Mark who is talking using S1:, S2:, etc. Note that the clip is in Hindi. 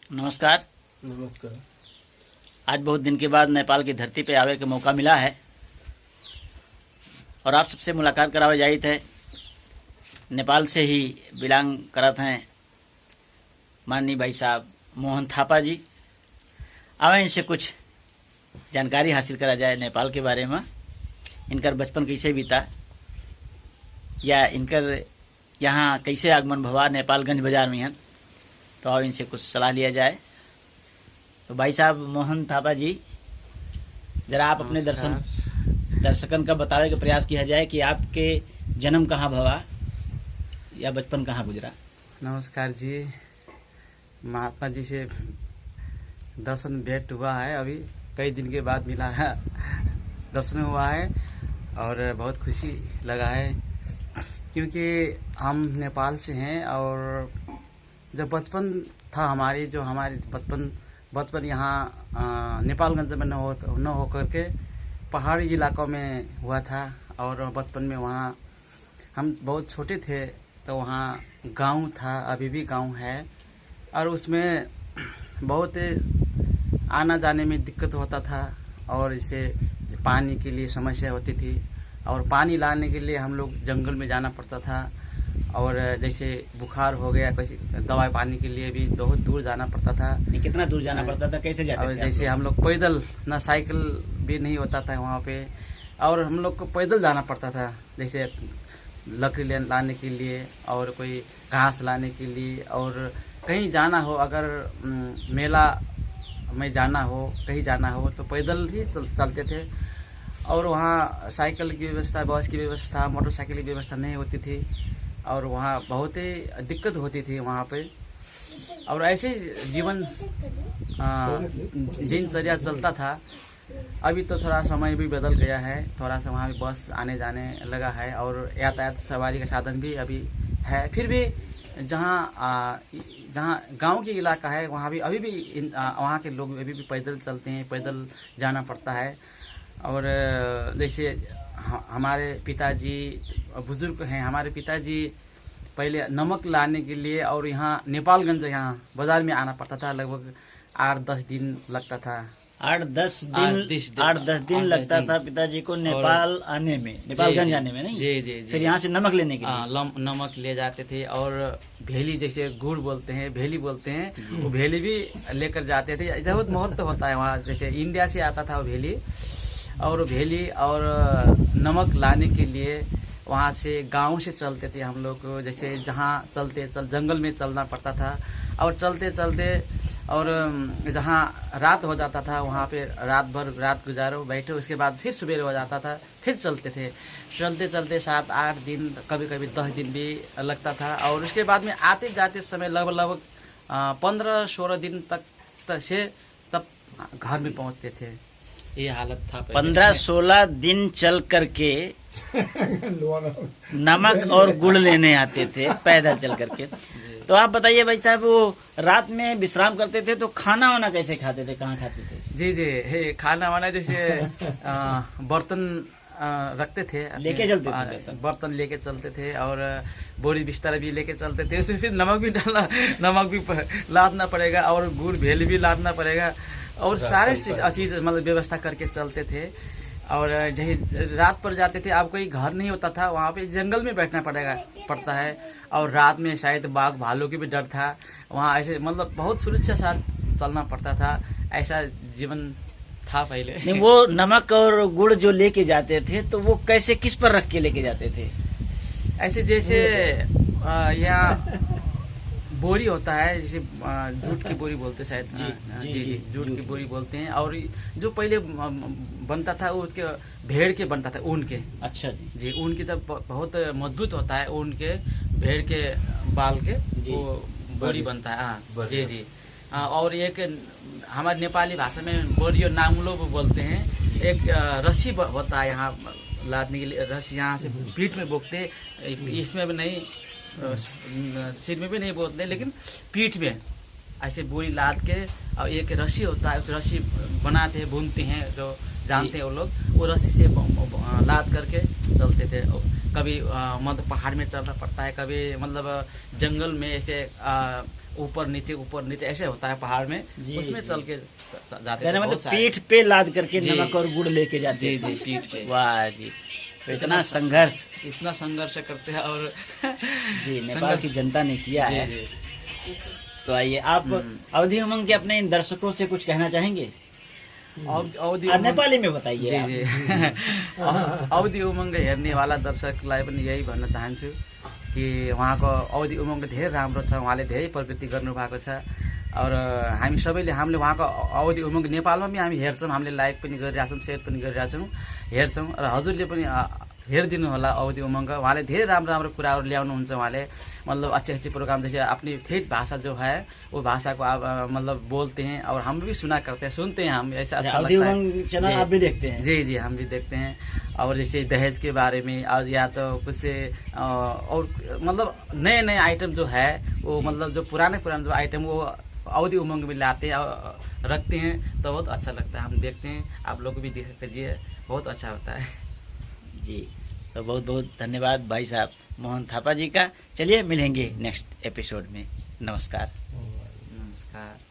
S1: नमस्कार।
S2: नमस्कार।
S1: आज बहुत दिन के बाद नेपाल की धरती पे आवे के मौका मिला है और आप सबसे मुलाकात करावे जाइत है। नेपाल से ही बिलोंग करत हैं माननीय भाई साहब मोहन थापा जी। आवे इनसे कुछ जानकारी हासिल करा जाए नेपाल के बारे में, इनकर बचपन कैसे बीता या इनकर यहाँ कैसे आगमन भवा नेपालगंज बाजार में है, तो आओ इनसे कुछ सलाह लिया जाए। तो भाई साहब मोहन थापा जी, जरा आप अपने दर्शकन का बतावे का प्रयास किया जाए कि आपके जन्म कहाँ भवा या बचपन कहाँ गुजरा।
S2: नमस्कार जी। महात्मा जी से दर्शन भेंट हुआ है, अभी कई दिन के बाद मिला है, दर्शन हुआ है और बहुत खुशी लगा है, क्योंकि हम नेपाल से हैं और जब बचपन था हमारी बचपन यहाँ नेपालगंज में न हो करके पहाड़ी इलाकों में हुआ था। और बचपन में वहाँ हम बहुत छोटे थे तो वहाँ गांव था, अभी भी गांव है, और उसमें बहुत आना जाने में दिक्कत होता था और इससे पानी के लिए समस्या होती थी और पानी लाने के लिए हम लोग जंगल में जाना पड़ता था। और जैसे बुखार हो गया, किसी दवाई पानी के लिए भी बहुत दूर जाना पड़ता था।
S1: कितना दूर जाना पड़ता था, कैसे जाते थे?
S2: जैसे हम लोग पैदल, ना साइकिल भी नहीं होता था वहाँ पे, और हम लोग को पैदल जाना पड़ता था, जैसे लकड़ी लाने के लिए और कोई घास लाने के लिए, और कहीं जाना हो, अगर मेला में जाना हो, कहीं जाना हो तो पैदल ही चलते थे। और वहाँ साइकिल की व्यवस्था, बस की व्यवस्था, मोटरसाइकिल की व्यवस्था नहीं होती थी और वहाँ बहुत ही दिक्कत होती थी वहाँ पे। और ऐसे जीवन दिनचर्या चलता था। अभी तो थोड़ा समय भी बदल गया है, थोड़ा सा वहाँ भी बस आने जाने लगा है और यातायात सवारी का साधन भी अभी है। फिर भी जहाँ गांव की इलाका है वहाँ भी अभी भी वहाँ के लोग अभी भी पैदल चलते हैं, पैदल जाना पड़ता है। और जैसे हमारे पिताजी बुजुर्ग हैं, हमारे पिताजी पहले नमक लाने के लिए और यहाँ नेपालगंज यहाँ बाजार में आना पड़ता था, लगभग 8-10 दिन लगता था।
S1: 8-10 दिन लगता था पिताजी को नेपाल आने में, नेपालगंज आने में। नहीं
S2: जी।
S1: फिर यहाँ से नमक लेने के लिए
S2: नमक ले जाते थे और भेली, जैसे गुड़ बोलते हैं, भेली बोलते हैं, वो भेली भी लेकर जाते थे। बहुत महत्व होता है वहाँ, जैसे इंडिया से आता था वो भेली, और भेली और नमक लाने के लिए वहाँ से गांव से चलते थे हम लोग। जैसे जहाँ जंगल में चलना पड़ता था और चलते और जहाँ रात हो जाता था वहाँ पे रात गुजारो, बैठे, उसके बाद फिर सुबह हो जाता था, फिर चलते थे। चलते 7-8 दिन, कभी 10 दिन भी लगता था। और उसके बाद में आते जाते समय लगभग 15-16 दिन तक से तब घर में पहुँचते थे। ये हालत था।
S1: 15-16 दिन चल करके नमक और गुड़ लेने आते थे पैदल चल करके। तो आप बताइए भाई साहब, वो रात में विश्राम करते थे तो खाना वाना कैसे खाते थे, कहाँ खाते थे?
S2: जी खाना वाना जैसे बर्तन रखते थे,
S1: लेके चलते थे,
S2: बर्तन लेके चलते थे और बोरी बिस्तर भी लेके चलते थे। उसमें फिर नमक भी लादना पड़ेगा और गुड़ भेली भी लादना पड़ेगा और सारे चीज मतलब व्यवस्था करके चलते थे। और जैसे रात पर जाते थे, अब कोई घर नहीं होता था, वहाँ पे जंगल में बैठना पड़ता है। और रात में शायद बाघ भालू की भी डर था वहाँ, ऐसे मतलब बहुत सुरक्षा साथ चलना पड़ता था। ऐसा जीवन था पहले।
S1: नहीं, वो नमक और गुड़ जो लेके जाते थे तो वो कैसे, किस पर रख के लेके जाते थे?
S2: ऐसे जैसे यहाँ बोरी होता है, जैसे जूट की बोरी बोलते शायद। जी जूट की बोरी बोलते हैं। और जो पहले बनता था वो उसके भेड़ के बनता था, ऊन के।
S1: अच्छा
S2: जी ऊन की जब बहुत मजबूत होता है, ऊन के भेड़ के बाल के वो बोरी बनता है। हाँ जी। और एक हमारे नेपाली भाषा में बोरियो नामलो बोलते हैं। एक रस्सी होता है यहाँ लादने के लिए, रस्सी यहाँ से पीठ में बोकते, इसमें भी नहीं, सिर में भी नहीं बोलते, लेकिन पीठ में ऐसे बोरी लाद के, और एक रस्सी होता है, उस रस्सी बनाते हैं, बुनते हैं, जो जानते हैं वो लोग, वो रस्सी से लाद करके चलते थे। कभी मतलब पहाड़ में चलना पड़ता है, कभी मतलब जंगल में ऐसे ऊपर नीचे ऐसे होता है पहाड़ में,
S1: जी,
S2: उसमें
S1: जी।
S2: चल के जाते थे।
S1: कहने मतलब
S2: बहुत सारे।
S1: पीठ पे लाद करके
S2: जी।
S1: नमक और गुड़ लेके जाते
S2: जी
S1: थे।
S2: जी, पीठ पे।
S1: वाह जी, तो इतना संघर्ष
S2: इतना संघर्ष करते हैं और
S1: जी नेपाल
S2: संघर्ष-
S1: की जनता ने किया
S2: जी,
S1: है।
S2: जी।
S1: तो आइए, आप अवधि उमंग के अपने इन दर्शकों से कुछ कहना चाहेंगे?
S2: अवधि
S1: और
S2: उमंग-
S1: नेपाली में बताइए
S2: जी
S1: आप।
S2: जी अवधि उमङ्ग हेर्नेवाला दर्शकलाई पनि यही भन्न चाहन्छु कि उहाँको अवधि उमङ्ग धेरै राम्रो छ, उहाँले धेरै प्रगति गर्नुभएको छ। और हामी सबैले हामीले उहाँको अवधि उमङ्ग नेपालमा पनि हामी हेर्छौँ, हामीले लाइक पनि गरिरहेछौँ, सेयर पनि गरिरहेछौँ, हेर्छौँ। र हजुरले पनि हेरिदिनु होला अवधि उमङ्ग। उहाँले धेरै राम्रो राम्रो कुराहरू ल्याउनुहुन्छ। उहाँले मतलब अच्छे अच्छे प्रोग्राम, जैसे अपनी ठेठ भाषा जो है वो भाषा को आप मतलब बोलते हैं और हम भी सुना करते हैं, सुनते हैं हम, ऐसा अच्छा
S1: अवधि
S2: लगता
S1: उमंग
S2: है।
S1: चैनल
S2: जी।
S1: आप भी देखते हैं?
S2: जी जी, हम भी देखते हैं। और जैसे दहेज के बारे में, और या तो कुछ और मतलब नए नए आइटम जो है वो, मतलब जो पुराने जो आइटम वो अवधि उमंग में लाते हैं और रखते हैं, तो बहुत अच्छा लगता है। हम देखते हैं, आप लोग भी देख कीजिए, बहुत अच्छा होता है।
S1: जी, तो बहुत बहुत धन्यवाद भाई साहब मोहन थापा जी का। चलिए मिलेंगे नेक्स्ट एपिसोड में। नमस्कार।
S2: नमस्कार।